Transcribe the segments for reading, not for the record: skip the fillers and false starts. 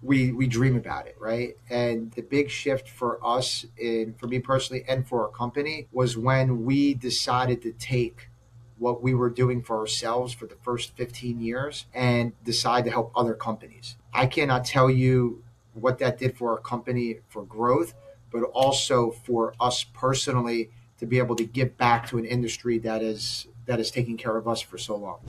we dream about it, right? And the big shift for us, for me personally and for our company, was when we decided to take what we were doing for ourselves for the first 15 years and decide to help other companies. I cannot tell you what that did for our company for growth, but also for us personally to be able to give back to an industry that is taking care of us for so long.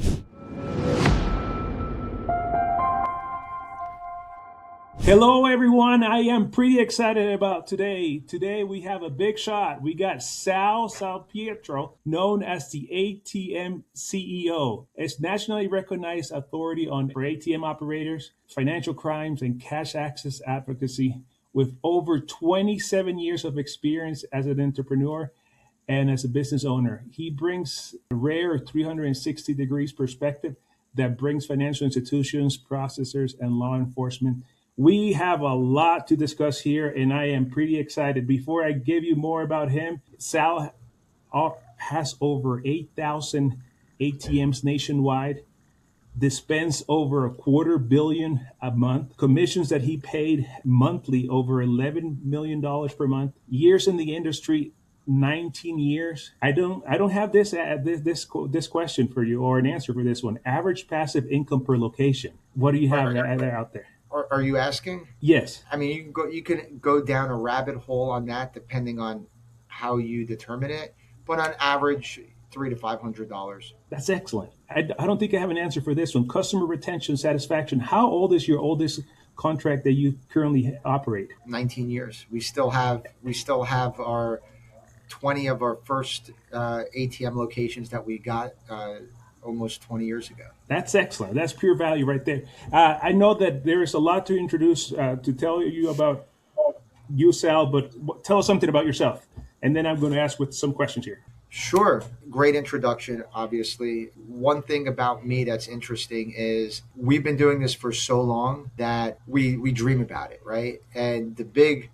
Hello, everyone. I am pretty excited about today. Today, we have a big shot. We got Sal Salpietro, known as the ATM CEO. It's nationally recognized authority for ATM operators, financial crimes, and cash access advocacy. With over 27 years of experience as an entrepreneur and as a business owner, he brings a rare 360 degrees perspective that brings financial institutions, processors, and law enforcement. We have a lot to discuss here, and I am pretty excited. Before I give you more about him, Sal has over 8,000 ATMs nationwide, dispense over $250 million a month, commissions that he paid monthly over $11 million per month, years in the industry, 19 years. I don't have this question for you or an answer for this one. Average passive income per location. What do you have out there? Are you asking? Yes. I mean, you can go down a rabbit hole on that depending on how you determine it, but on average, $300 to $500. That's excellent. I don't think I have an answer for this one. Customer retention, satisfaction. How old is your oldest contract that you currently operate? 19 years. We still have our 20 of our first ATM locations that we got almost 20 years ago. That's excellent. That's pure value right there. I know that there is a lot to introduce to tell you about you, Sal, but tell us something about yourself. And then I'm going to ask with some questions here. Sure. Great introduction, obviously. One thing about me that's interesting is we've been doing this for so long that we dream about it, right? And the big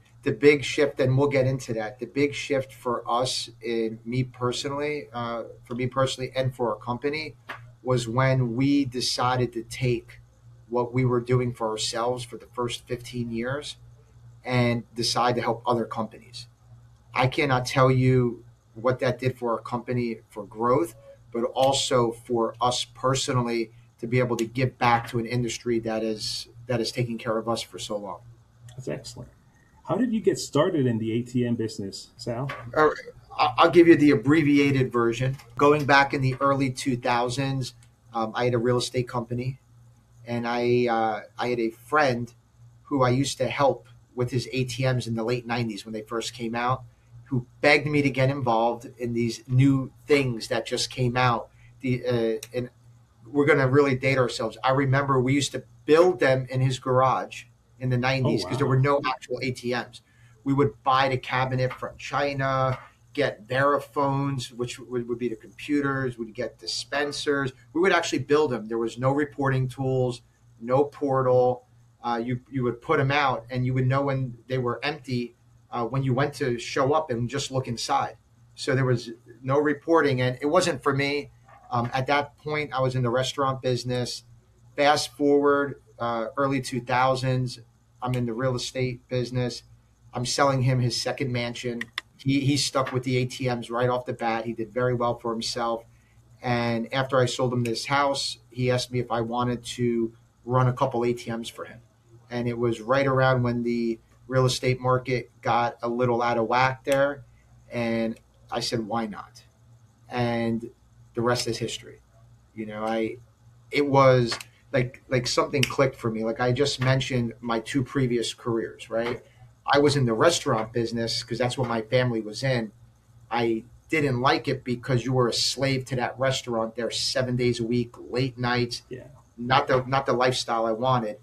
shift, and we'll get into that, the big shift for us for me personally, and for our company, was when we decided to take what we were doing for ourselves for the first 15 years and decide to help other companies. I cannot tell you what that did for our company for growth, but also for us personally to be able to give back to an industry that is taking care of us for so long. That's excellent. How did you get started in the ATM business, Sal? All right, I'll give you the abbreviated version. Going back in the early 2000s, I had a real estate company, and I had a friend who I used to help with his ATMs in the late 90s when they first came out, who begged me to get involved in these new things that just came out. And we're going to really date ourselves. I remember we used to build them in his garage in the Oh, 90s because there wow. were no actual ATMs. We would buy the cabinet from China, get Veriphones, which would be the computers. We'd get dispensers. We would actually build them. There was no reporting tools, no portal. You would put them out, and you would know when they were empty when you went to show up and just look inside. So there was no reporting, and it wasn't for me. At that point, I was in the restaurant business. Fast forward, early 2000s, I'm in the real estate business. I'm selling him his second mansion. He stuck with the ATMs right off the bat. He did very well for himself. And after I sold him this house, he asked me if I wanted to run a couple ATMs for him. And it was right around when the real estate market got a little out of whack there. And I said, why not? And the rest is history. It was like something clicked for me. Like I just mentioned my two previous careers, right? I was in the restaurant business because that's what my family was in. I didn't like it because you were a slave to that restaurant there 7 days a week, late nights, Yeah. not the lifestyle I wanted.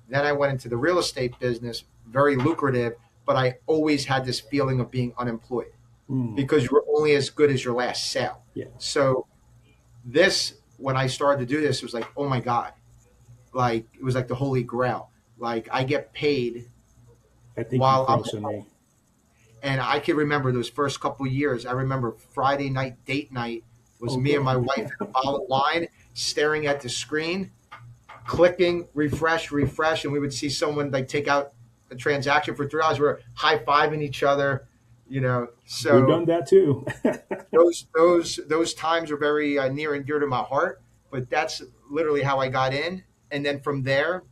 Then I went into the real estate business, very lucrative, but I always had this feeling of being unemployed Mm, because you were only as good as your last sale. yeah. So when I started to do this, it was like, oh my God, like it was like the holy grail. Like I get paid I think you while I'm, froze on me. and I can remember those first couple of years. I remember Friday night date night was Oh, me and my good. wife and a bottle of wine staring at the screen, clicking, refresh, refresh, and we would see someone like take out a transaction for $3. We're high-fiving each other, you know. We've So done that too. those times are very near and dear to my heart. But that's literally how I got in, and then from there,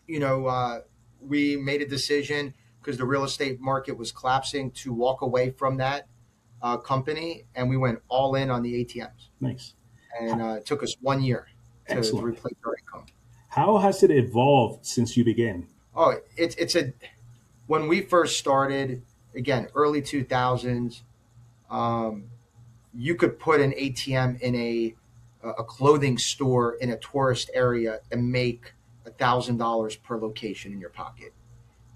you know, we made a decision because the real estate market was collapsing to walk away from that company, and we went all in on the ATMs. Nice. And it took us 1 year to Excellent. replace our income. How has it evolved since you began? Oh, it's a when we first started, again, early 2000s, um, you could put an ATM in a clothing store in a tourist area and make $1,000 per location in your pocket.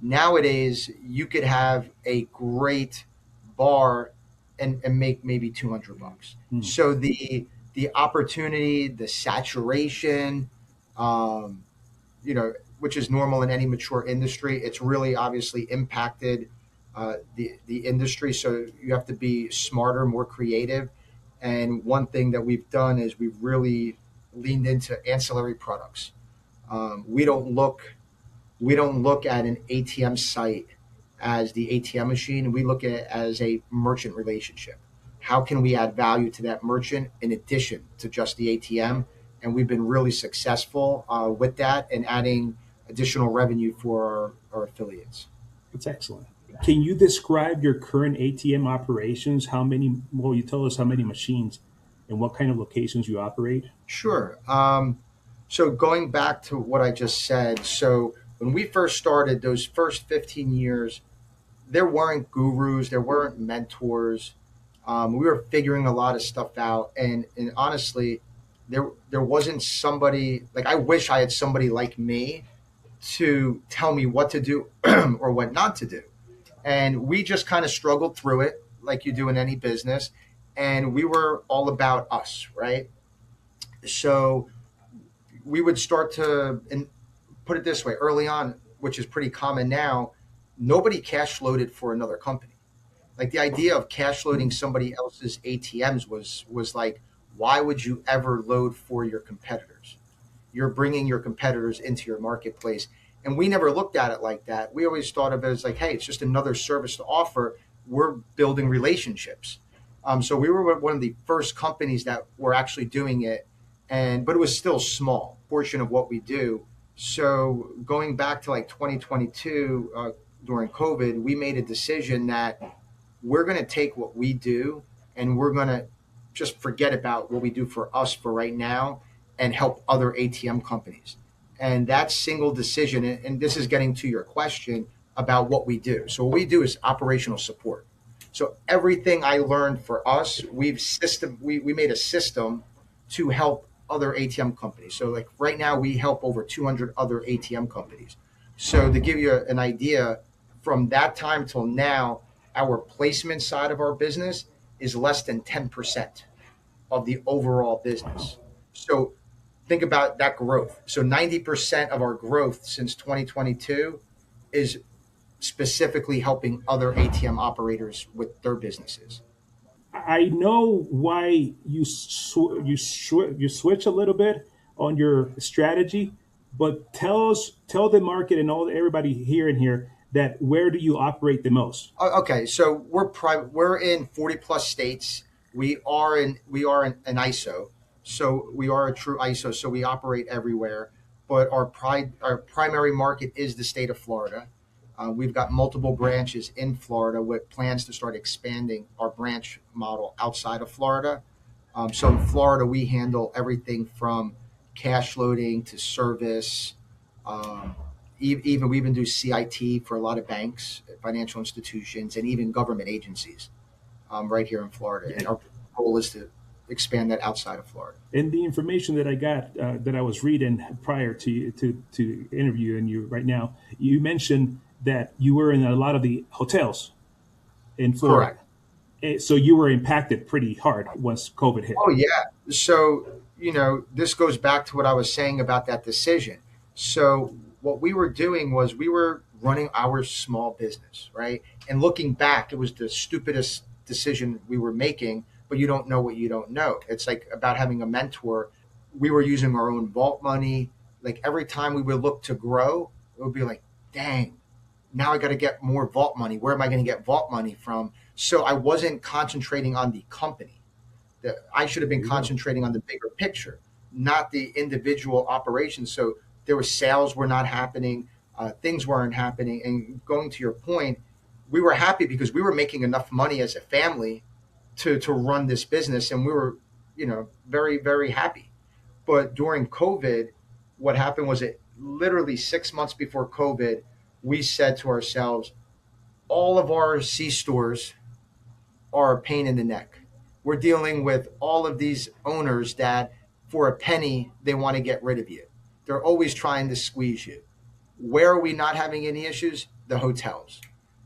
Nowadays, you could have a great bar and make maybe $200. Hmm. So the opportunity, the saturation, um, you know, which is normal in any mature industry, it's really obviously impacted the industry. So you have to be smarter, more creative. And one thing that we've done is we've really leaned into ancillary products. Um, we don't look we don't look at an ATM site as the ATM machine. We look at it as a merchant relationship. How can we add value to that merchant in addition to just the ATM? And we've been really successful with that and adding additional revenue for our affiliates. That's excellent. Can you describe your current ATM operations? How many, well, you tell us how many machines and what kind of locations you operate? Sure. So going back to what I just said, so when we first started, those first 15 years, there weren't gurus, there weren't mentors. We were figuring a lot of stuff out, and honestly, there wasn't somebody like I wish I had somebody like me to tell me what to do or what not to do. And we just kind of struggled through it like you do in any business. And we were all about us, right? So we would start to, and put it this way, early on, which is pretty common now, nobody cash loaded for another company. Like the idea of cash loading somebody else's ATMs was like, why would you ever load for your competitors? You're bringing your competitors into your marketplace. And we never looked at it like that. We always thought of it as like, hey, it's just another service to offer. We're building relationships. So we were one of the first companies that were actually doing it, but it was still small portion of what we do. So going back to like 2022 during COVID, we made a decision that we're going to take what we do and we're going to just forget about what we do for us for right now and help other ATM companies. And that single decision, and this is getting to your question about what we do. So what we do is operational support. So everything I learned for us, we made a system to help other ATM companies. So like right now we help over 200 other ATM companies. So to give you an idea, from that time till now, our placement side of our business is less than 10% of the overall business. So think about that growth. So 90% of our growth since 2022 is specifically helping other ATM operators with their businesses. I know why you switch a little bit on your strategy, but tell the market and everybody here and here that where do you operate the most? Okay, so we're in 40 plus states. We are an ISO, so we are a true ISO. So we operate everywhere, but our primary market is the state of Florida. We've got multiple branches in Florida with plans to start expanding our branch model outside of Florida. So in Florida, we handle everything from cash loading to service. Um, Even we even do CIT for a lot of banks, financial institutions, and even government agencies right here in Florida. And our goal is to expand that outside of Florida. And the information that I got that I was reading prior to interviewing you right now, you mentioned that you were in a lot of the hotels in Florida. Correct. So you were impacted pretty hard once COVID hit. Oh yeah. So this goes back to what I was saying about that decision. So what we were doing was we were running our small business, right? And looking back, it was the stupidest decision we were making, but you don't know what you don't know. It's like about having a mentor. We were using our own vault money. Like every time we would look to grow, it would be like, dang, now I got to get more vault money. Where am I going to get vault money from? So I wasn't concentrating on the company. I should have been concentrating on the bigger picture, not the individual operations. So there were sales were not happening, things weren't happening. And going to your point, we were happy because we were making enough money as a family to run this business, and we were, very very happy. But during COVID, what happened was it literally 6 months before COVID, we said to ourselves, all of our C stores are a pain in the neck. We're dealing with all of these owners that for a penny, they want to get rid of you. They're always trying to squeeze you. Where are we not having any issues? The hotels.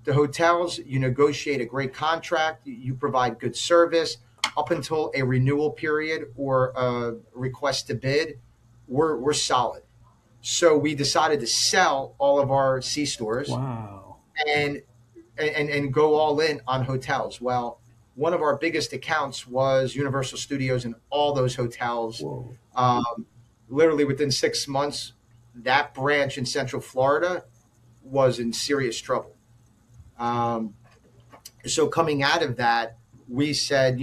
The hotels, you negotiate a great contract, you provide good service up until a renewal period or a request to bid. We're solid. So we decided to sell all of our C stores Wow. and and go all in on hotels. Well, one of our biggest accounts was Universal Studios and all those hotels. Whoa. Um, Literally within 6 months, that branch in Central Florida was in serious trouble. Um, so coming out of that, we said,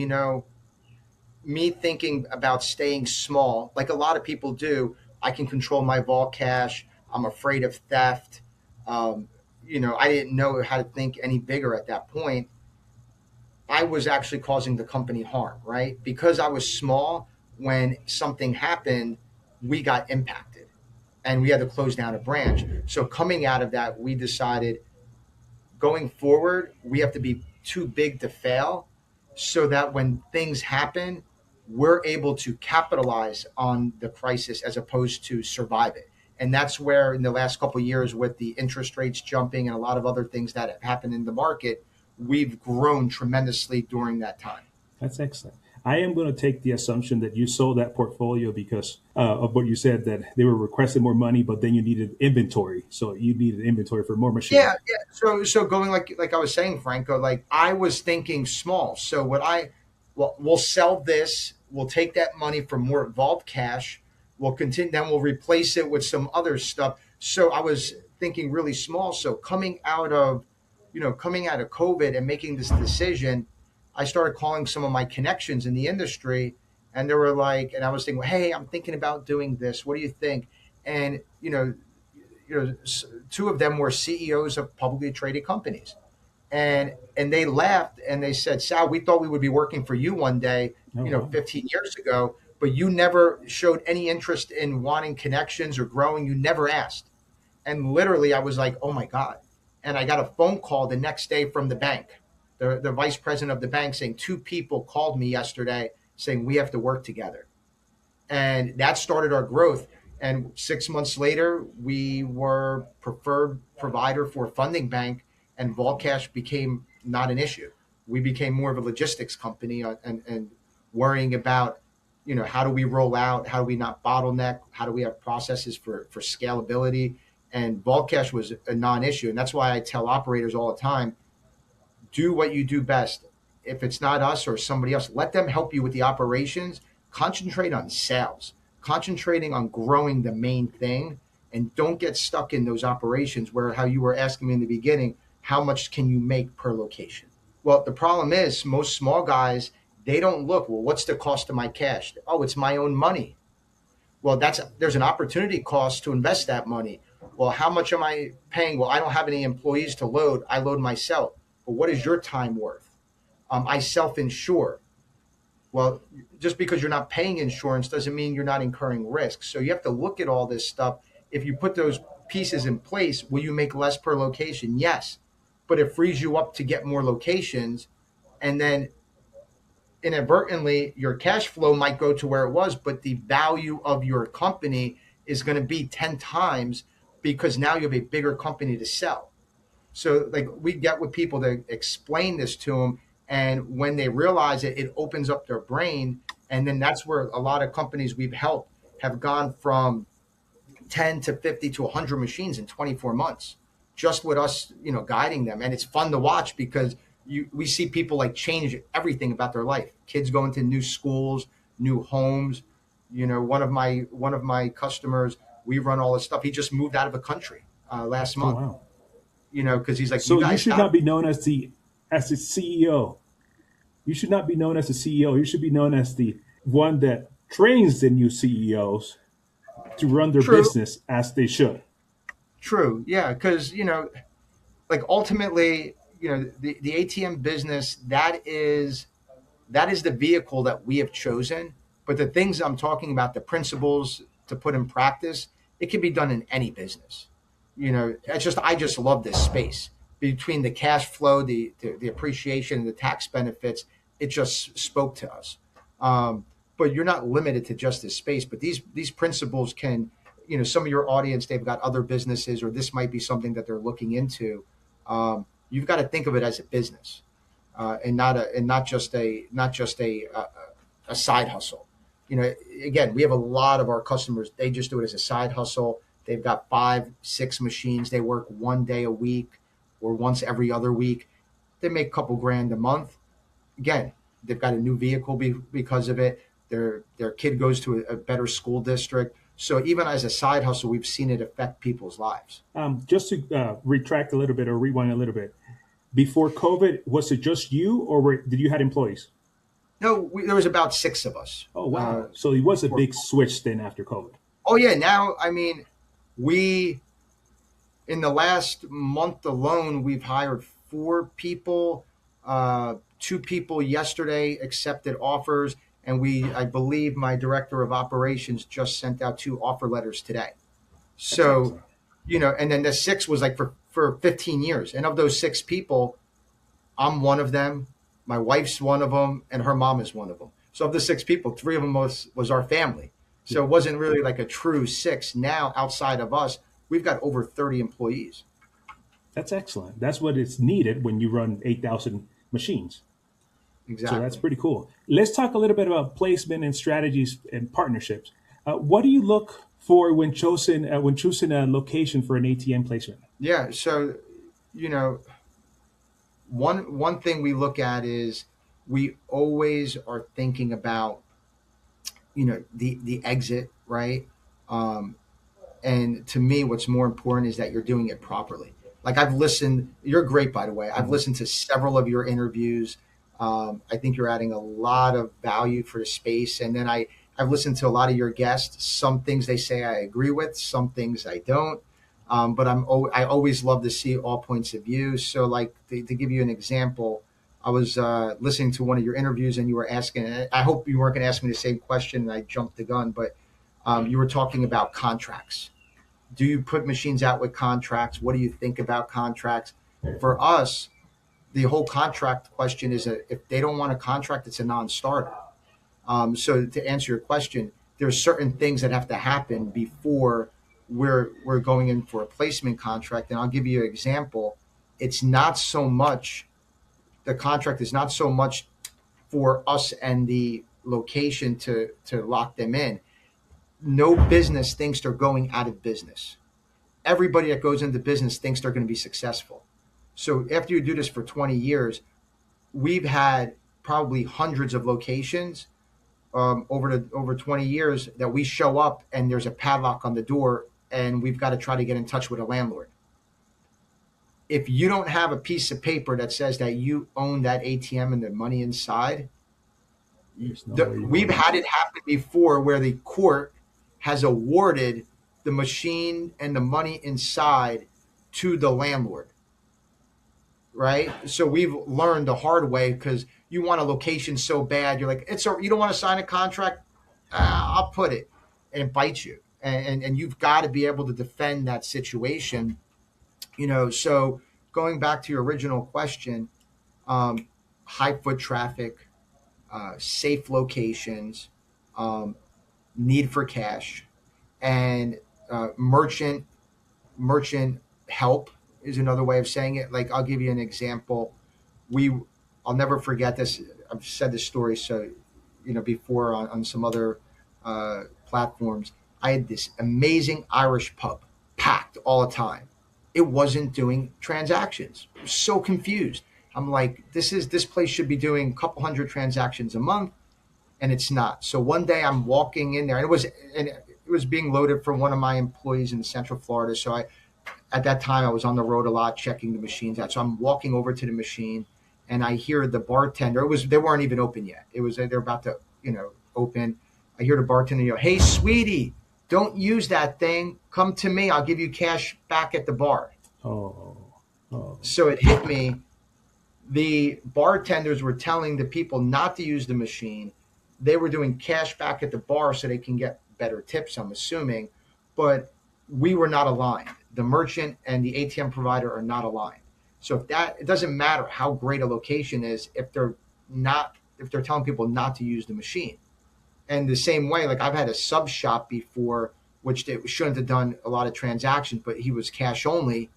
me thinking about staying small, like a lot of people do, I can control my vault cash. I'm afraid of theft. Um, I didn't know how to think any bigger at that point. I was actually causing the company harm, right? Because I was small, when something happened, we got impacted and we had to close down a branch. So coming out of that, we decided going forward, we have to be too big to fail so that when things happen, we're able to capitalize on the crisis as opposed to survive it. And that's where in the last couple of years with the interest rates jumping and a lot of other things that have happened in the market, we've grown tremendously during that time. That's excellent. I am going to take the assumption that you sold that portfolio because of what you said, that they were requesting more money, but then you needed inventory. So you needed inventory for more Yeah, machines. yeah. So going like I was saying, Franco, like I was thinking small. So well, we'll sell this. We'll take that money for more vault cash. We'll continue. Then we'll replace it with some other stuff. So I was thinking really small. So coming out of COVID and making this decision, I started calling some of my connections in the industry, and they were like, and I was thinking, well, hey, I'm thinking about doing this. What do you think? And two of them were CEOs of publicly traded companies, and they laughed and they said, Sal, we thought we would be working for you one day, Oh, wow. 15 years ago, but you never showed any interest in wanting connections or growing. You never asked. And literally, I was like, oh my God. And I got a phone call the next day from the bank, the vice president of the bank, saying two people called me yesterday saying we have to work together. And that started our growth. And 6 months later, we were preferred provider for a funding bank, and vault cash became not an issue. We became more of a logistics company, and worrying about, how do we roll out? How do we not bottleneck? How do we have processes for scalability? And vault cash was a non-issue. And that's why I tell operators all the time, do what you do best. If it's not us or somebody else, let them help you with the operations. Concentrate on sales, concentrating on growing the main thing, and don't get stuck in those operations where, how you were asking me in the beginning, how much can you make per location? Well, the problem is most small guys, they don't look, well, what's the cost of my cash? Oh, it's my own money. Well, there's an opportunity cost to invest that money. Well, how much am I paying? Well, I don't have any employees to load. I load myself. But what is your time worth? I self-insure. Well, just because you're not paying insurance doesn't mean you're not incurring risk. So you have to look at all this stuff. If you put those pieces in place, will you make less per location? Yes. But it frees you up to get more locations. And then inadvertently, your cash flow might go to where it was, but the value of your company is going to be 10 times because now you have a bigger company to sell. So like we get with people to explain this to them, and when they realize it, it opens up their brain, and then that's where a lot of companies we've helped have gone from 10 to 50 to 100 machines in 24 months, just with us, guiding them. And it's fun to watch because we see people like change everything about their life. Kids going to new schools, new homes. One of my customers We run all this stuff. He just moved out of the country last Oh month, wow. because he's like, you So you guys should got not be known as the CEO. You should not be known as the CEO. You should be known as the one that trains the new CEOs to run their true, business as they should. true, yeah, because like ultimately, the ATM business that is the vehicle that we have chosen. But the things I'm talking about, the principles to put in practice, it can be done in any business. I just love this space between the cash flow, the appreciation, the tax benefits. It just spoke to us. But you're not limited to just this space. But these principles can, some of your audience, they've got other businesses, or this might be something that they're looking into. You've got to think of it as a business, and not just a side hustle. Again, we have a lot of our customers. They just do it as a side hustle. They've got 5, 6 machines. They work one day a week or once every other week. They make a couple grand a month. Again, they've got a new vehicle because of it. Their kid goes to a better school district. So even as a side hustle, we've seen it affect people's lives. Just to retract a little bit or rewind a little bit. Before COVID, was it just you, or did you had employees? No, there was about 6 of us. Oh wow! So it was a big switch then after COVID. Oh yeah, now I mean, we in the last month alone, we've hired 4 people. 2 people yesterday accepted offers, and I believe my director of operations just sent out 2 offer letters today. That's So, excellent. and then the 6 was like for 15 years. And of those 6 people, I'm one of them. My wife's one of them, and her mom is one of them. So of the 6 people, 3 of them was our family. So it wasn't really like a true 6. Now, outside of us, we've got over 30 employees. That's excellent. That's what is needed when you run 8,000 machines. So that's Exactly. pretty cool. Let's talk a little bit about placement and strategies and partnerships. What do you look for when choosing a location for an ATM placement? Yeah. So, you know, one thing we look at is we always are thinking about, the exit, right? Um, And to me, what's more important is that you're doing it properly. Like I've listened, you're great, by the way. I've Mhm. listened to several of your interviews. I think you're adding a lot of value for the space. And then I've listened to a lot of your guests. Some things they say I agree with, some things I don't. But I always love to see all points of view. So, like to give you an example, I was listening to one of your interviews, and you were asking. I hope you weren't going to ask me the same question, and I jumped the gun. But you were talking about contracts. Do you put machines out with contracts? What do you think about contracts? For us, the whole contract question is if they don't want a contract, it's a non-starter. So to answer your question, there's certain things that have to happen before we're going in for a placement contract. And I'll give you an example. It's not so much the contract is not so much for us and the location to lock them in. No business thinks they're going out of business. Everybody that goes into business thinks they're going to be successful. So after you do this for 20 years, we've had probably hundreds of locations over 20 years that we show up and there's a padlock on the door and we've got to try to get in touch with a landlord. If you don't have a piece of paper that says that you own that ATM and the money inside, There's no way you're we've going in. had it happen before where the court has awarded the machine and the money inside to the landlord, right? So we've learned the hard way because you want a location so bad, you're like, you don't want to sign a contract, I'll put it, and it bites you, and you've got to be able to defend that situation, So going back to your original question, high foot traffic, safe locations, um, need for cash, and merchant help is another way of saying it. Like I'll give you an example. We I'll never forget this. I've said this story before on some other platforms. I had this amazing Irish pub packed all the time. It wasn't doing transactions. I was so confused. I'm like, this place should be doing a couple hundred transactions a month, and it's not. So one day I'm walking in there, and it was being loaded from one of my employees in Central Florida. So at that time, I was on the road a lot, checking the machines out. So I'm walking over to the machine, and I hear the bartender. They weren't even open yet. They're about to open. I hear the bartender yell, "Hey, sweetie, don't use that thing. Come to me. I'll give you cash back at the bar." Oh, oh. So it hit me. The bartenders were telling the people not to use the machine. They were doing cash back at the bar so they can get better tips, I'm assuming. But we were not aligned. The merchant and the ATM provider are not aligned. So it doesn't matter how great a location is if they're telling people not to use the machine. And the same way, like I've had a sub shop before, which they shouldn't have done a lot of transactions, but he was cash only.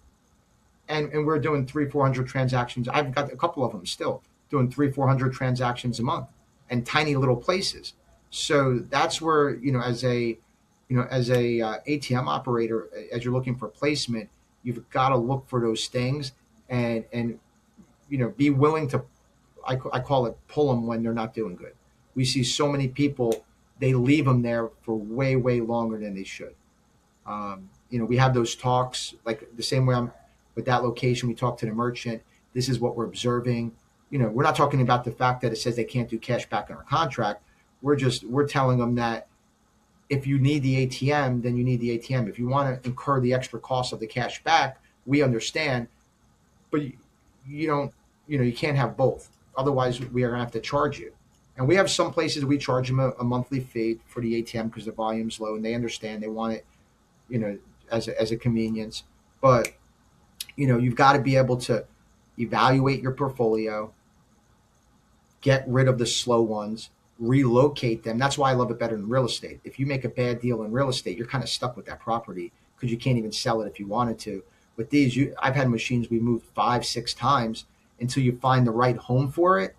And we're doing 300-400 transactions. I've got a couple of them still doing 300-400 transactions a month, and tiny little places. So that's where, as a ATM operator, as you're looking for placement, you've got to look for those things and be willing to, I call it, pull them when they're not doing good. We see so many people, they leave them there for way, way longer than they should. We have those talks, like the same way with that location, we talk to the merchant. This is what we're observing. We're not talking about the fact that it says they can't do cash back in our contract. We're telling them that if you need the ATM, then you need the ATM. If you want to incur the extra cost of the cash back, we understand, but you can't have both. Otherwise, we are going to have to charge you. And we have some places we charge them a monthly fee for the ATM because the volume's low, and they understand they want it, as a convenience. But you've got to be able to evaluate your portfolio, get rid of the slow ones, relocate them. That's why I love it better than real estate. If you make a bad deal in real estate, you're kind of stuck with that property because you can't even sell it if you wanted to. With these, I've had machines we moved 5-6 times until you find the right home for it,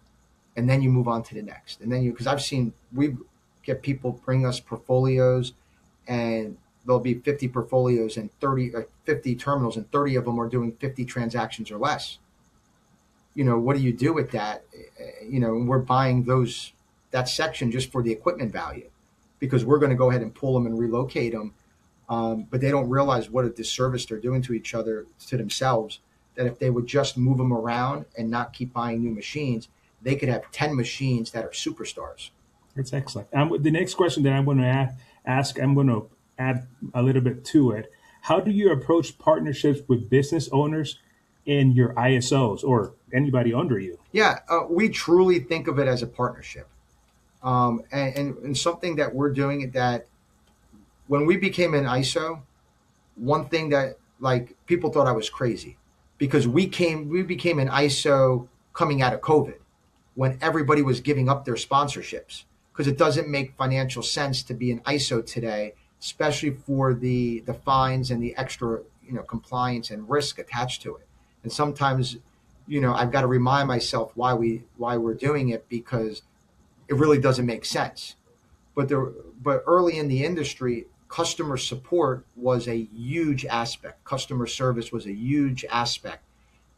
and then you move on to the next. And then because we get people bring us portfolios, and there'll be 50 portfolios and 30 or 50 terminals, and 30 of them are doing 50 transactions or less. What do you do with that? We're buying that section just for the equipment value, because we're going to go ahead and pull them and relocate them. But they don't realize what a disservice they're doing to each other, to themselves, that if they would just move them around and not keep buying new machines, they could have 10 machines that are superstars. That's excellent. The next question that I'm going to ask, I'm going to add a little bit to it. How do you approach partnerships with business owners and your ISOs or anybody under you? Yeah, we truly think of it as a partnership. And something that we're doing, that when we became an ISO, one thing that, like, people thought I was crazy, because we became an ISO coming out of COVID, when everybody was giving up their sponsorships, because it doesn't make financial sense to be an ISO today, especially for the fines and the extra compliance and risk attached to it. And sometimes I've got to remind myself why we're doing it, because it really doesn't make sense. But early in the industry, customer support was a huge aspect. Customer service was a huge aspect.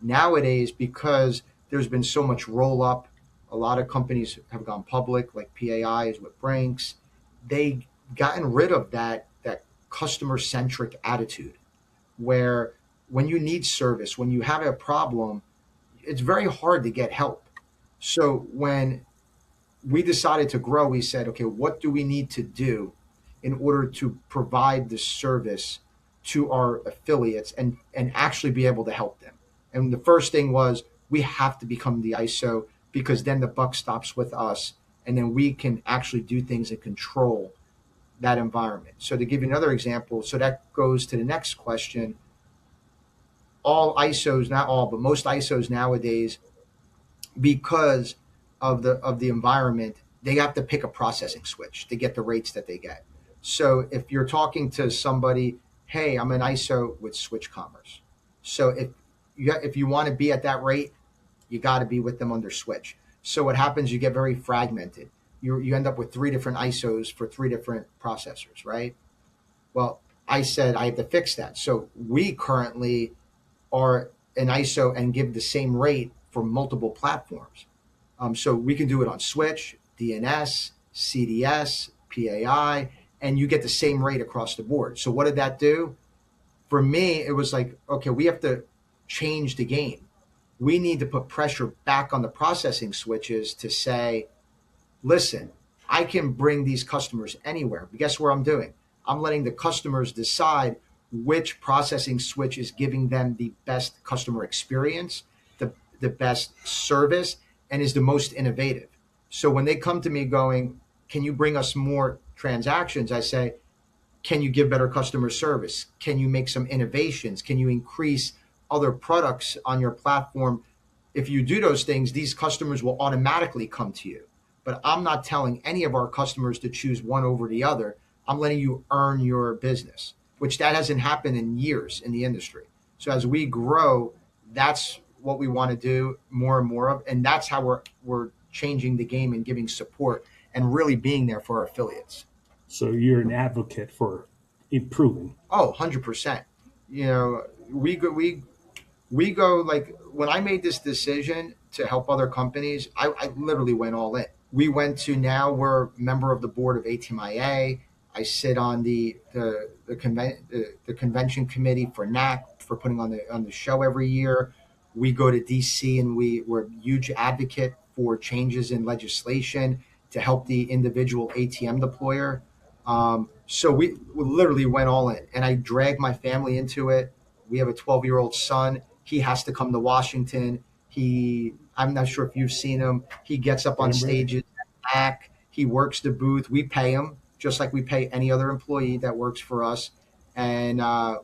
Nowadays, because there's been so much roll up, a lot of companies have gone public, like PAI is with Brinks. They gotten rid of that customer centric attitude, where when you need service, when you have a problem, it's very hard to get help. So when we decided to grow, we said, okay, what do we need to do in order to provide the service to our affiliates and actually be able to help them? And the first thing was, we have to become the ISO, because then the buck stops with us, and then we can actually do things and control that environment. So to give you another example, so that goes to the next question. All ISOs, not all, but most ISOs nowadays, because of the environment, they have to pick a processing switch to get the rates that they get. So if you're talking to somebody, hey, I'm an ISO with Switch Commerce. So if you want to be at that rate, you got to be with them under Switch. So what happens, you get very fragmented. You end up with 3 different ISOs for 3 different processors, right? Well, I said I have to fix that. So we currently are an ISO and give the same rate for multiple platforms. So we can do it on Switch, DNS, CDS, PAI, and you get the same rate across the board. So what did that do? For me, it was like, okay, we have to change the game. We need to put pressure back on the processing switches to say, listen, I can bring these customers anywhere. But guess what I'm doing? I'm letting the customers decide which processing switch is giving them the best customer experience, the best service, and is the most innovative. So when they come to me going, can you bring us more transactions? I say, can you give better customer service? Can you make some innovations? Can you increase other products on your platform? If you do those things, these customers will automatically come to you. But I'm not telling any of our customers to choose one over the other. I'm letting you earn your business, which that hasn't happened in years in the industry. So as we grow, that's what we want to do more and more of. And that's how we're changing the game and giving support and really being there for our affiliates. So you're an advocate for improving. Oh, 100%. You know, we go like when I made this decision to help other companies, I literally went all in. We went to now we're a member of the board of ATMIA. I sit on the convention committee for NAC for putting on the show every year. We go to DC and we're a huge advocate for changes in legislation to help the individual ATM deployer. So we literally went all in, and I dragged my family into it. We have a 12-year-old son. He has to come to Washington. I'm not sure if you've seen him. He gets up on stages, back. He works the booth. We pay him just like we pay any other employee that works for us. And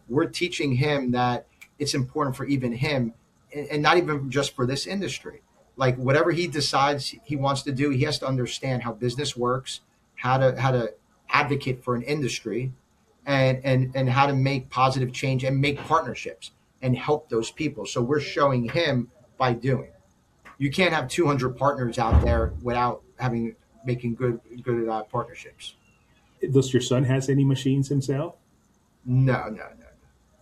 we're teaching him that it's important for even him, and not even just for this industry. Like whatever he decides he wants to do, he has to understand how business works, how to advocate for an industry, and how to make positive change and make partnerships and help those people. So we're showing him by doing. You can't have 200 partners out there without making good partnerships. Does your son has any machines himself, No, no, no.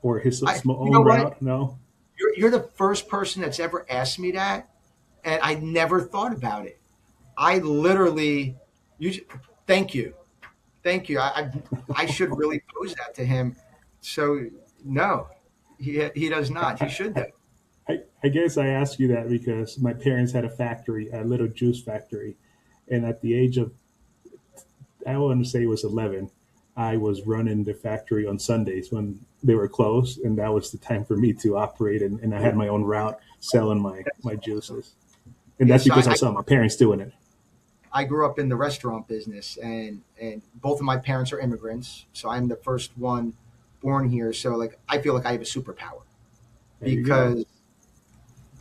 or his You know own what? route? No. You're the first person that's ever asked me that, and I never thought about it. I literally, you. Thank you, thank you. I should really pose that to him. So no, he does not. He should though. I guess I asked you that because my parents had a factory, a little juice factory, and at the age of, I want to say it was 11, I was running the factory on Sundays when they were closed, and that was the time for me to operate, and I had my own route selling my juices, and that's Yes, because I saw my parents doing it. I grew up in the restaurant business, and both of my parents are immigrants, so I'm the first one born here. So like I feel like I have a superpower There you go. because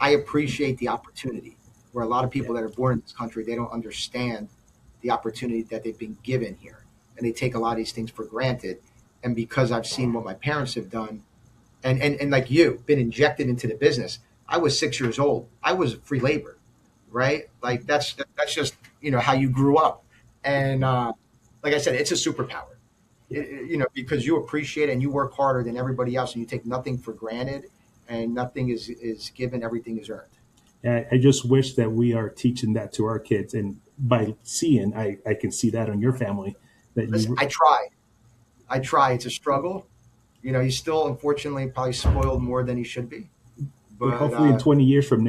I appreciate the opportunity. Where a lot of Yeah. people that are born in this country, they don't understand the opportunity that they've been given here, and they take a lot of these things for granted. And because I've seen what my parents have done, and like you, been injected into the business. I was 6 years old. I was free labor, right? Like that's just how you grew up, and like I said, it's a superpower. Because you appreciate it and you work harder than everybody else, and you take nothing for granted, and nothing is given. Everything is earned. And I just wish that we are teaching that to our kids, and by seeing, I can see that on your family that Listen, you. I try. I try. It's a struggle. He's still unfortunately probably spoiled more than he should be. But But uh, hopefully in 20 years from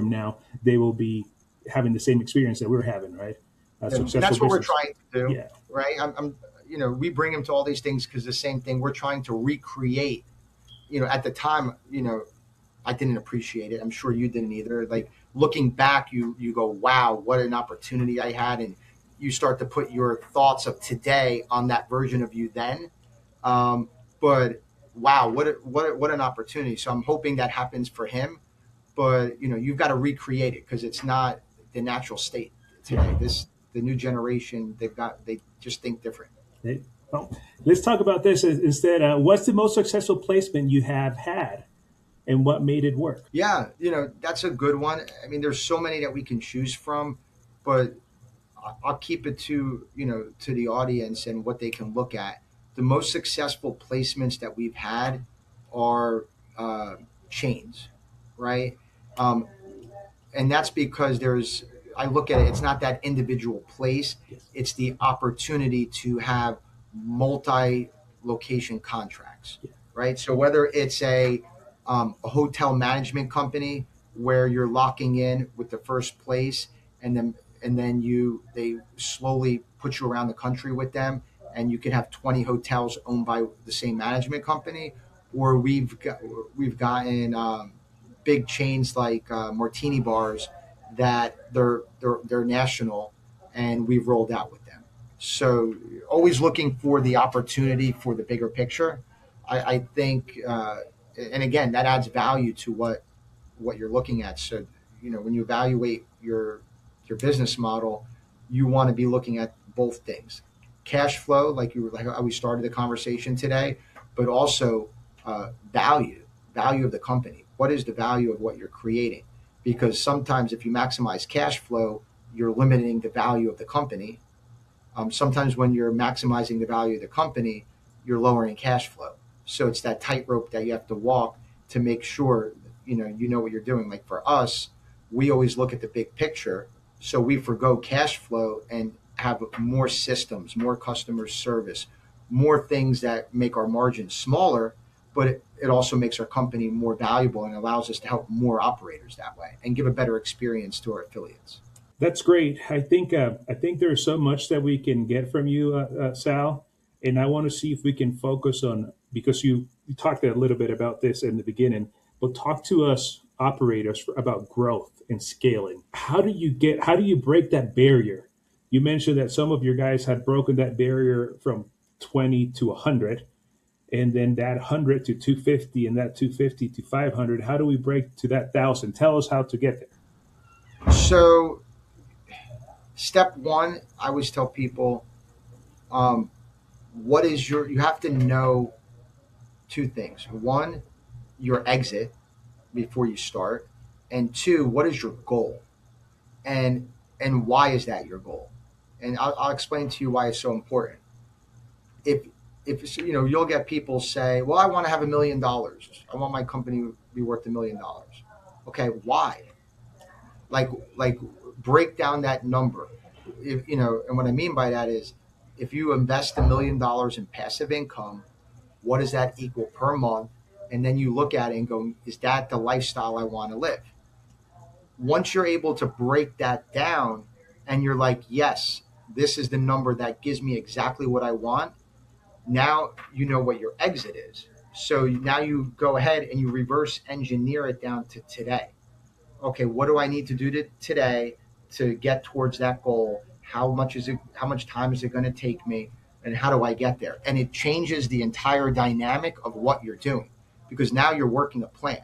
now, they will be having the same experience that we're having, right? A and successful that's what we're business. trying to do, Yeah. right? We bring him to all these things because the same thing we're trying to recreate. At the time, I didn't appreciate it. I'm sure you didn't either. Like looking back, you go, wow, what an opportunity I had, and you start to put your thoughts of today on that version of you then. But wow, what an opportunity. So I'm hoping that happens for him. But you've got to recreate it because it's not the natural state today. The new generation, they just think different. Okay. Well, let's talk about this instead. What's the most successful placement you have had, and what made it work? Yeah, that's a good one. I mean, there's so many that we can choose from, but I'll keep it to the audience and what they can look at. The most successful placements that we've had are chains, right? Um, and that's because there's I look at it, it's not that individual place. Yes. It's the opportunity to have multi-location contracts, Yeah. right? So whether it's a hotel management company where you're locking in with the first place, and then they slowly put you around the country with them, and you can have 20 hotels owned by the same management company, or we've gotten big chains like martini bars that they're national, and we've rolled out with them. So always looking for the opportunity for the bigger picture. I think, and again, that adds value to what you're looking at. So when you evaluate your business model, you want to be looking at both things: cash flow, like how we started the conversation today, but also value of the company. What is the value of what you're creating? Because sometimes if you maximize cash flow, you're limiting the value of the company. Sometimes when you're maximizing the value of the company, you're lowering cash flow. So it's that tightrope that you have to walk to make sure you know what you're doing. Like for us, we always look at the big picture, so we forgo cash flow and have more systems, more customer service, more things that make our margins smaller, but it also makes our company more valuable and allows us to help more operators that way and give a better experience to our affiliates. That's great. I think there's so much that we can get from you, Sal, and I want to see if we can focus on, because you talked a little bit about this in the beginning, but talk to us operators about growth and scaling. How do you break that barrier? You mentioned that some of your guys had broken that barrier from 20 to 100, and then that 100 to 250, and that 250 to 500. How do we break to that 1,000? Tell us how to get there. So step one, I always tell people, um, you have to know two things. One, your exit before you start, and two, what is your goal, and why is that your goal? And I'll explain to you why it's so important. If you'll get people say, well, I want to have $1 million. I want my company to be worth $1 million. Okay, why? Like break down that number. And what I mean by that is, if you invest $1 million in passive income, what does that equal per month? And then you look at it and go, is that the lifestyle I want to live? Once you're able to break that down and you're like, yes, this is the number that gives me exactly what I want, now you know what your exit is. So now you go ahead and you reverse engineer it down to today. Okay, what do I need to do today to get towards that goal? How much time is it going to take me? And how do I get there? And it changes the entire dynamic of what you're doing, because now you're working a plan.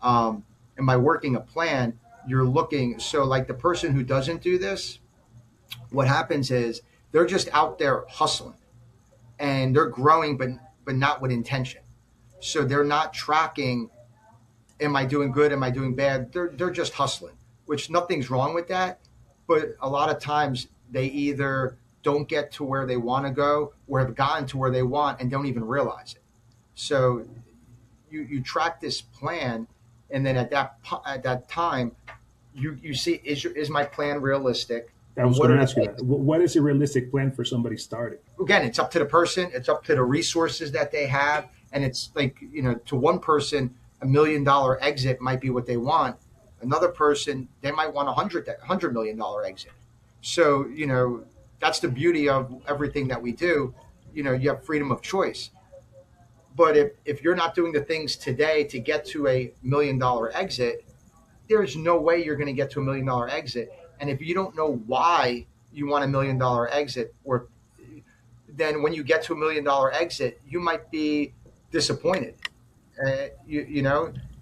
And by working a plan, you're looking, so like the person who doesn't do this, what happens is they're just out there hustling and they're growing, but not with intention. So they're not tracking, am I doing good? Am I doing bad? They're just hustling, which nothing's wrong with that. But a lot of times they either don't get to where they want to go or have gotten to where they want and don't even realize it. So you track this plan, and then at that time you see, is my plan realistic? I was going to ask you that. What is a realistic plan for somebody starting? Again, it's up to the person, it's up to the resources that they have, and it's like, to one person, $1 million exit might be what they want. Another person, they might want $100 million exit. So that's the beauty of everything that we do. You have freedom of choice. But if you're not doing the things today to get to $1 million exit, there's no way you're going to get to $1 million exit. And if you don't know why you want $1 million exit, or then when you get to $1 million exit, you might be disappointed.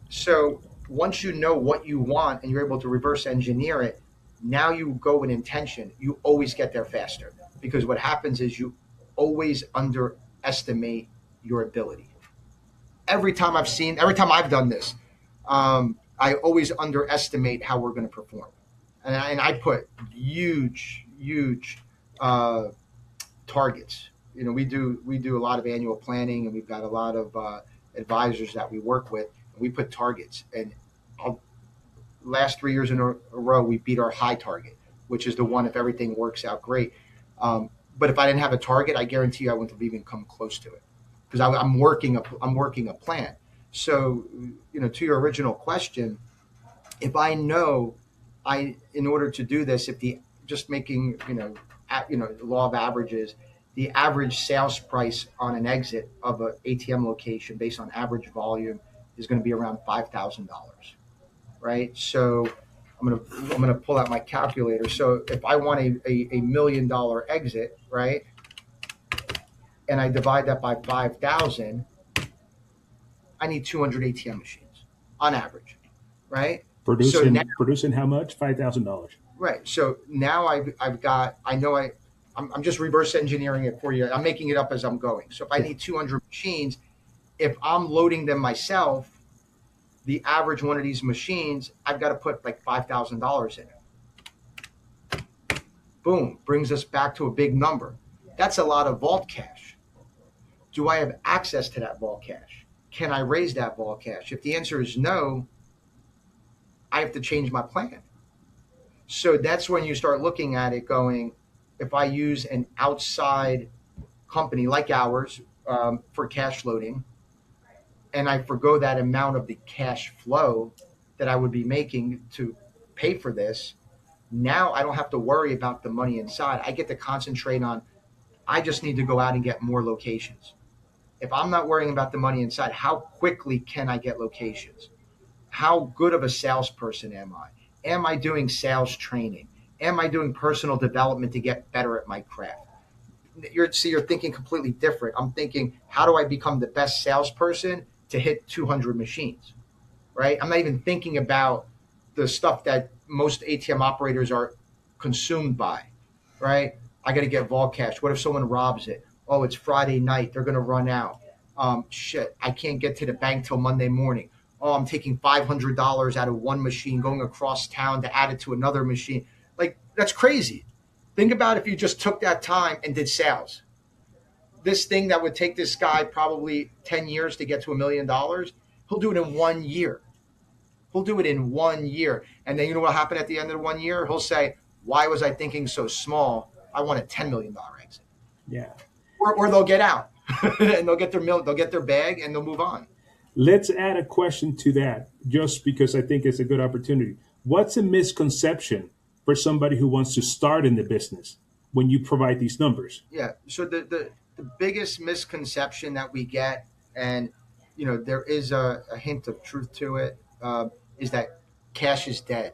So once you know what you want and you're able to reverse engineer it, now you go with intention. You always get there faster, because what happens is you always underestimate your ability. Every time I've done this, I always underestimate how we're going to perform, and I put huge targets. We do a lot of annual planning, and we've got a lot of advisors that we work with. And we put targets, and last 3 years in a row, we beat our high target, which is the one if everything works out great. But if I didn't have a target, I guarantee you I wouldn't have even come close to it because I'm working a plan. So, to your original question, if I know in order to do this, if the just making, the law of averages, the average sales price on an exit of an ATM location based on average volume is going to be around $5,000, right? So I'm gonna pull out my calculator. So if I want a $1 million exit, right, and I divide that by 5,000, I need 200 ATM machines on average, right? So now, Producing how much? $5,000. right. So now I've got, I know I'm just reverse engineering it for you. I'm making it up as I'm going. So if I need 200 machines, if I'm loading them myself, the average one of these machines, I've got to put like $5,000 in it. Boom, brings us back to a big number. That's a lot of vault cash. Do I have access to that vault cash? Can I raise that vault cash? If the answer is no, I have to change my plan. So that's when you start looking at it going, if I use an outside company like ours for cash loading, and I forgo that amount of the cash flow that I would be making to pay for this, now I don't have to worry about the money inside. I get to concentrate on, I just need to go out and get more locations. If I'm not worrying about the money inside, how quickly can I get locations? How good of a salesperson am I? Am I doing sales training? Am I doing personal development to get better at my craft? You're thinking completely different. I'm thinking, how do I become the best salesperson to hit 200 machines, right? I'm not even thinking about the stuff that most ATM operators are consumed by, right? I got to get vault cash. What if someone robs it? Oh, it's Friday night. They're going to run out. Shit, I can't get to the bank till Monday morning. Oh, I'm taking $500 out of one machine, going across town to add it to another machine. Like, that's crazy. Think about if you just took that time and did sales. This thing that would take this guy probably 10 years to get to $1 million, he'll do it in 1 year. He'll do it in 1 year. And then you know what will happen at the end of the 1 year? He'll say, why was I thinking so small? I want a $10 million exit. Yeah. Or they'll get out and they'll get their bag and they'll move on. Let's add a question to that, just because I think it's a good opportunity. What's a misconception for somebody who wants to start in the business when you provide these numbers? Yeah. So the biggest misconception that we get, and there is a hint of truth to it, is that cash is dead.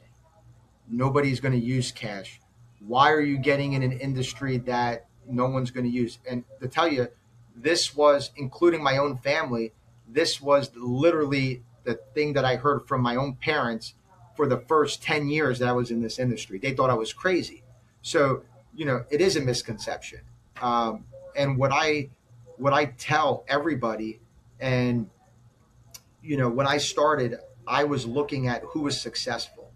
Nobody's going to use cash. Why are you getting in an industry that no one's going to use? And to tell you, this was, including my own family, this was literally the thing that I heard from my own parents for the first 10 years that I was in this industry. They thought I was crazy. So, it is a misconception. And what I tell everybody, and, when I started, I was looking at who was successful.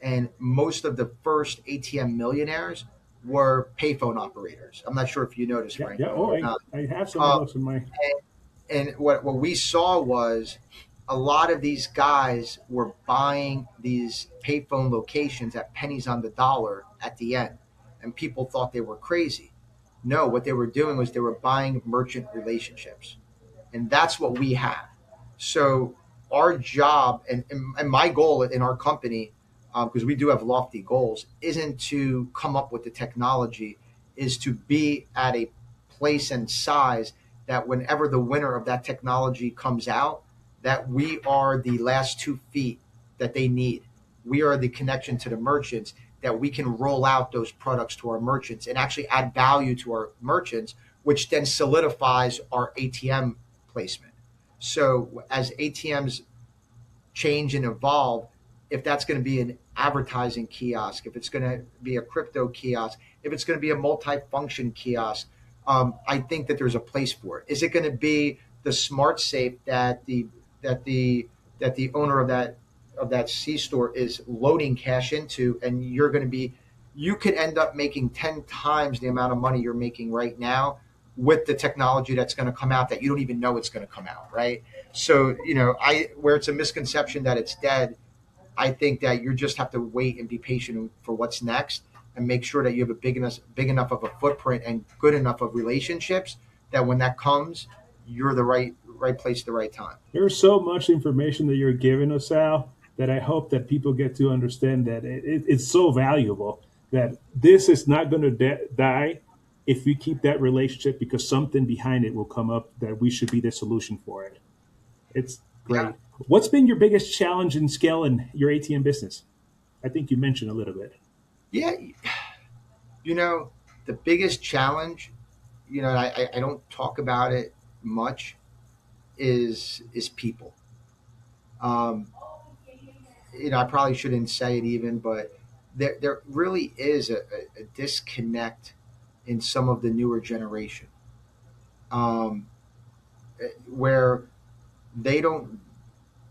And most of the first ATM millionaires were payphone operators. I'm not sure if you noticed, Yeah, Frank. yeah. Oh, I have some of those in my. And what we saw was a lot of these guys were buying these payphone locations at pennies on the dollar at the end. And people thought they were crazy. No, what they were doing was they were buying merchant relationships. And that's what we have. So our job and my goal in our company, because we do have lofty goals, isn't to come up with the technology, is to be at a place and size that whenever the winner of that technology comes out, that we are the last 2 feet that they need. We are the connection to the merchants, that we can roll out those products to our merchants and actually add value to our merchants, which then solidifies our ATM placement. So as ATMs change and evolve, if that's going to be an advertising kiosk, if it's going to be a crypto kiosk, if it's going to be a multi-function kiosk, I think that there's a place for it. Is it going to be the smart safe that the owner of that C store is loading cash into, and you could end up making 10 times the amount of money you're making right now with the technology that's going to come out that you don't even know it's going to come out, right? So, where it's a misconception that it's dead, I think that you just have to wait and be patient for what's next, and make sure that you have a big enough of a footprint and good enough of relationships that when that comes, you're the right place at the right time. There's so much information that you're giving us, Sal, that I hope that people get to understand that it's so valuable that this is not going to die if we keep that relationship, because something behind it will come up that we should be the solution for it. It's Yeah, great. What's been your biggest challenge in scaling your ATM business? I think you mentioned a little bit. yeah. You know, the biggest challenge, I don't talk about it much, is people. Um, I probably shouldn't say it even, but there really is a disconnect in some of the newer generation, um, where they don't.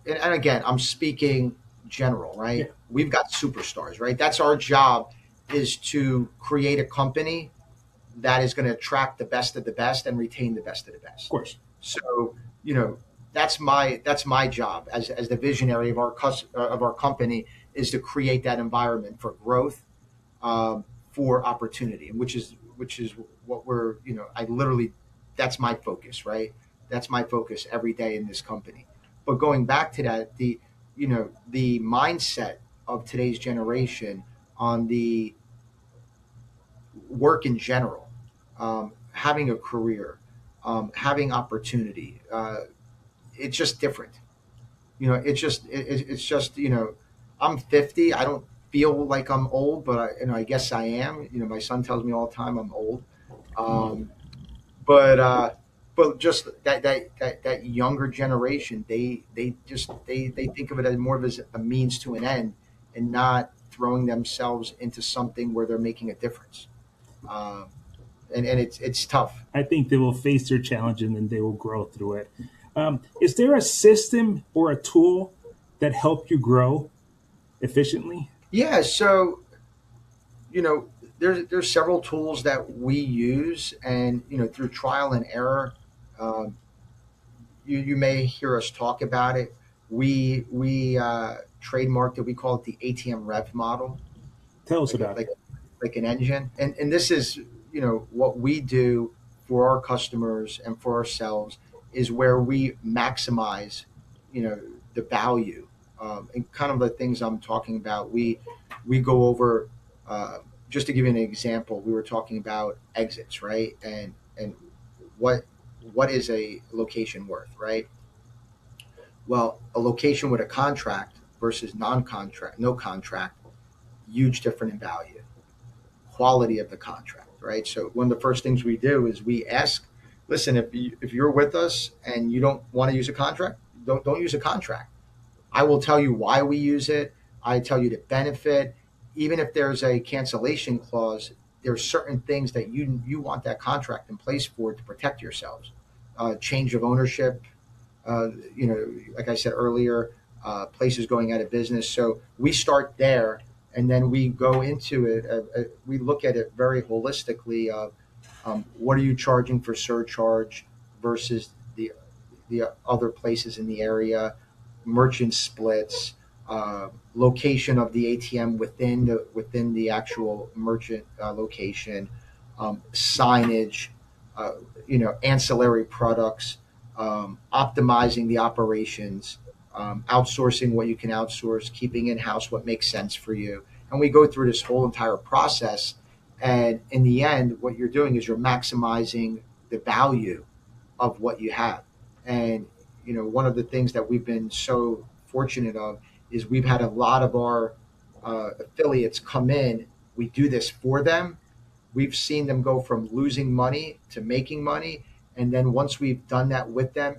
And again, I'm speaking general, Yeah, right? We've got superstars, right? That's our job, is to create a company that is going to attract the best of the best and retain the best of the of best. course. So, you know, that's my job as the visionary of our company, is to create that environment for growth, for opportunity, which is what we're, I literally, that's my focus, right? That's my focus every day in this company. But going back to that, the mindset of today's generation on the work in general, having a career, having opportunity, it's just different. It's just, I'm 50. I don't feel like I'm old, but I guess I am. My son tells me all the time I'm old. Um, but just that younger generation, they think of it as more of as a means to an end, and not throwing themselves into something where they're making a difference. Um, and it's tough. I think they will face their challenge and then they will grow through it. Is there a system or a tool that help you grow efficiently? Yeah. So, you know, there's several tools that we use, and through trial and error, um, you may hear us talk about it. We trademarked it. We call it the ATM Rev Model, Tell us like a, about like it. like an engine. And this is, what we do for our customers and for ourselves, is where we maximize, you know the value, and kind of the things I'm talking about. We go over, just to give you an example. We were talking about exits, right? And what what is a location worth, right? Well, a location with a contract versus non-contract, no contract, huge different in value, quality of the contract, right? So one of the first things we do is we ask, listen, if you're with us and you don't want to use a contract, don't use a contract. I will tell you why we use it. I tell you the benefit. Even if there's a cancellation clause, there's certain things that you want that contract in place for, to protect yourselves. Change of ownership, like I said earlier, places going out of business. So we start there, and then we go into it. We look at it very holistically. Of what are you charging for surcharge versus the other places in the area, merchant splits, location of the ATM within the actual merchant location, signage, ancillary products, optimizing the operations, outsourcing what you can outsource, keeping in house what makes sense for you. And we go through this whole entire process. And in the end, what you're doing is you're maximizing the value of what you have. And one of the things that we've been so fortunate of is we've had a lot of our affiliates come in. We do this for them. We've seen them go from losing money to making money, and then once we've done that with them,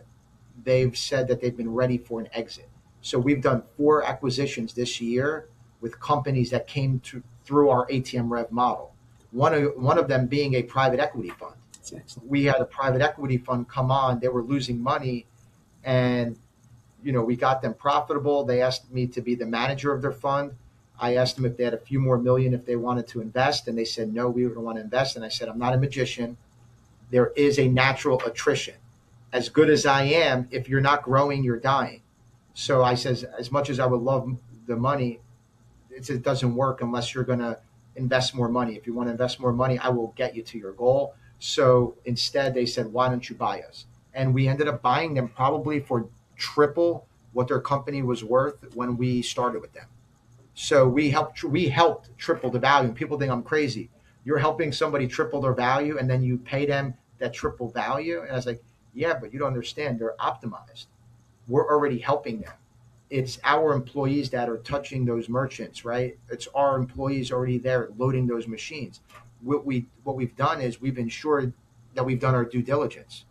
they've said that they've been ready for an exit. So we've done 4 acquisitions this year with companies that came through our ATM Rev model. One of them being a private equity fund. That's excellent. We had a private equity fund come on. They were losing money, and we got them profitable. They asked me to be the manager of their fund. I asked them if they had a few more million if they wanted to invest, and they said no, we don't want to invest. And I said, I'm not a magician. There is a natural attrition. As good as I am, if you're not growing, you're dying. So I says, as much as I would love the money, it doesn't work unless you're going to invest more money. If you want to invest more money, I will get you to your goal. So instead, they said, why don't you buy us? And we ended up buying them probably for triple what their company was worth when we started with them. So we helped triple the value. And people think I'm crazy. You're helping somebody triple their value, and then you pay them that triple value. And I was like, yeah, but you don't understand. They're optimized. We're already helping them. It's our employees that are touching those merchants, right? It's our employees already there loading those machines. What we've done is we've ensured that we've done our due diligence.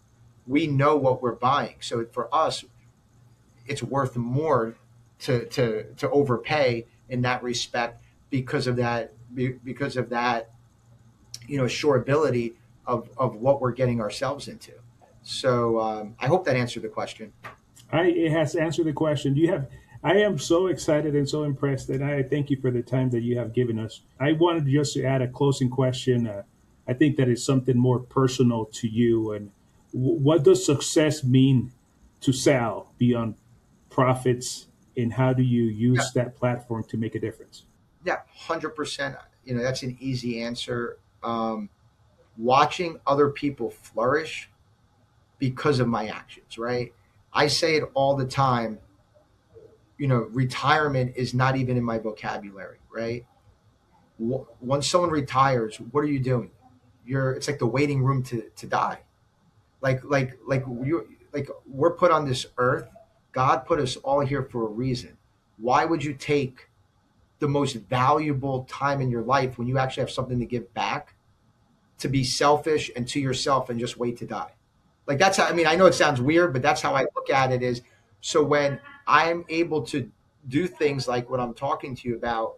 We know what we're buying. So for us, it's worth more to overpay in that respect because of that surability of what we're getting ourselves into. So I hope that answered the question. It has answered the question. I am so excited and so impressed, and I thank you for the time that you have given us. I wanted just to add a closing question. I think that is something more personal to you. And what does success mean to Sal beyond profits, and how do you Yeah, use that platform to make a difference? yeah, 100%. That's an easy answer. Watching other people flourish because of my actions, right? I say it all the time. Retirement is not even in my vocabulary, right? When someone retires, what are you doing? It's like the waiting room to die. We're put on this earth. God put us all here for a reason. Why would you take the most valuable time in your life when you actually have something to give back to be selfish and to yourself and just wait to die? Like that's how, I mean, I know it sounds weird, but that's how I look at it is, so when I'm able to do things like what I'm talking to you about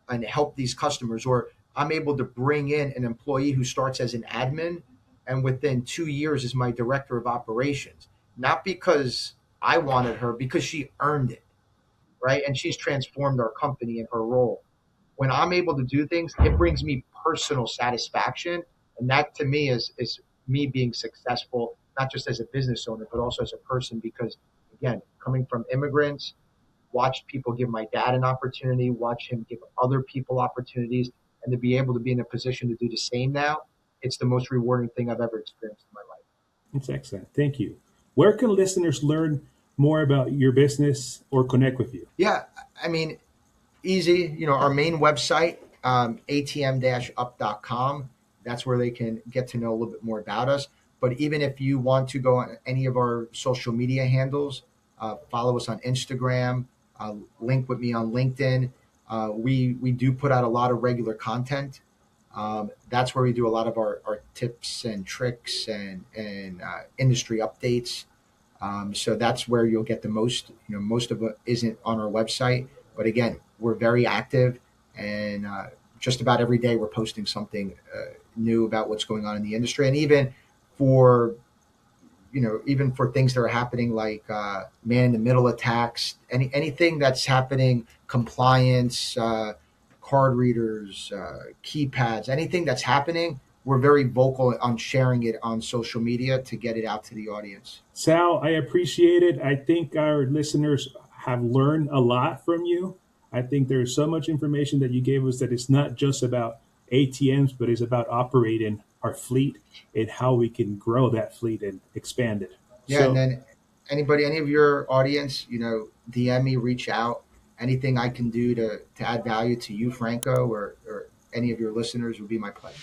and help these customers, or I'm able to bring in an employee who starts as an admin and within 2 years is my director of operations, not because I wanted her, because she earned it, right? And she's transformed our company in her role. When I'm able to do things, it brings me personal satisfaction. And that to me is me being successful, not just as a business owner, but also as a person. Because again, coming from immigrants, watched people give my dad an opportunity, watch him give other people opportunities, and to be able to be in a position to do the same now, it's the most rewarding thing I've ever experienced in my life. That's excellent. Thank you. Where can listeners learn more about your business or connect with you? Yeah, I mean, easy. Our main website, atm-up.com. That's where they can get to know a little bit more about us. But even if you want to go on any of our social media handles, follow us on Instagram, link with me on LinkedIn. We do put out a lot of regular content. That's where we do a lot of our tips and tricks and industry updates. So that's where you'll get the most. Most of it isn't on our website, but again, we're very active, and just about every day we're posting something new about what's going on in the industry, and for even for things that are happening like man in the middle attacks, anything that's happening, compliance, card readers, keypads, anything that's happening, we're very vocal on sharing it on social media to get it out to the audience. Sal, I appreciate it. I think our listeners have learned a lot from you. I think there's so much information that you gave us that it's not just about ATMs, but it's about operating our fleet and how we can grow that fleet and expand it. Yeah, and So, then any of your audience, DM me, reach out. Anything I can do to add value to you, Franco, or any of your listeners would be my pleasure.